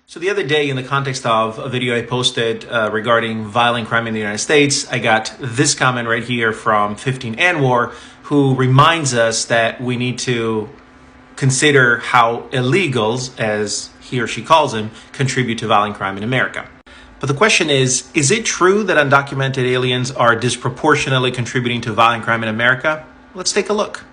So the other day, in the context of a video I posted regarding violent crime in the United States, I got this comment right here from 15 Anwar, who reminds us that we need to consider how illegals, as he or she calls them, contribute to violent crime in America. But the question is it true that undocumented aliens are disproportionately contributing to violent crime in America? Let's take a look.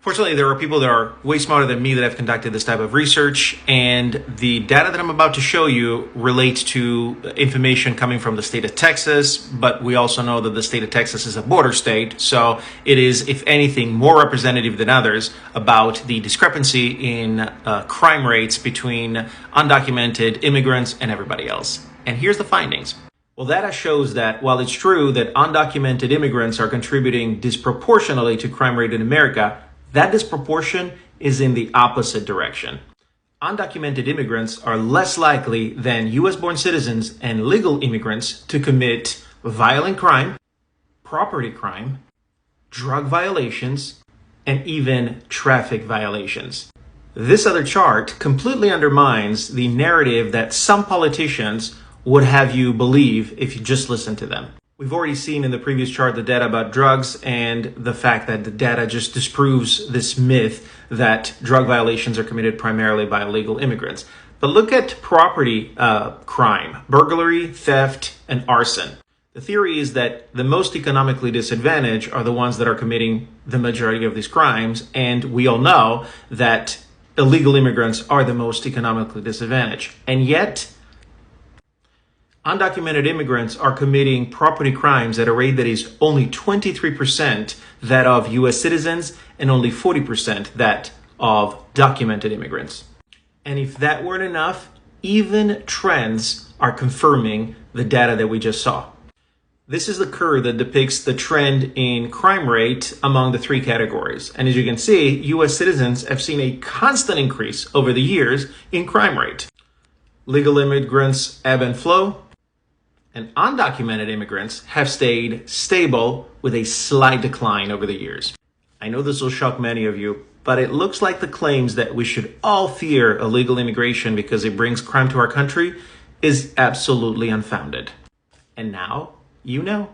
Fortunately, there are people that are way smarter than me that have conducted this type of research, and the data that I'm about to show you relates to information coming from the state of Texas, but we also know that the state of Texas is a border state, so it is, if anything, more representative than others about the discrepancy in crime rates between undocumented immigrants and everybody else. And here's the findings. Well, data shows that while it's true that undocumented immigrants are contributing disproportionately to crime rate in America, that disproportion is in the opposite direction. Undocumented immigrants are less likely than US-born citizens and legal immigrants to commit violent crime, property crime, drug violations, and even traffic violations. This other chart completely undermines the narrative that some politicians would have you believe if you just listen to them. We've already seen in the previous chart the data about drugs and the fact that the data just disproves this myth that drug violations are committed primarily by illegal immigrants. But look at property crime, burglary, theft, and arson. The theory is that the most economically disadvantaged are the ones that are committing the majority of these crimes, and we all know that illegal immigrants are the most economically disadvantaged. And yet, undocumented immigrants are committing property crimes at a rate that is only 23% that of US citizens and only 40% that of documented immigrants. And if that weren't enough, even trends are confirming the data that we just saw. This is the curve that depicts the trend in crime rate among the three categories. And as you can see, US citizens have seen a constant increase over the years in crime rate. Legal immigrants ebb and flow, and undocumented immigrants have stayed stable with a slight decline over the years. I know this will shock many of you, but it looks like the claims that we should all fear illegal immigration because it brings crime to our country is absolutely unfounded. And now you know.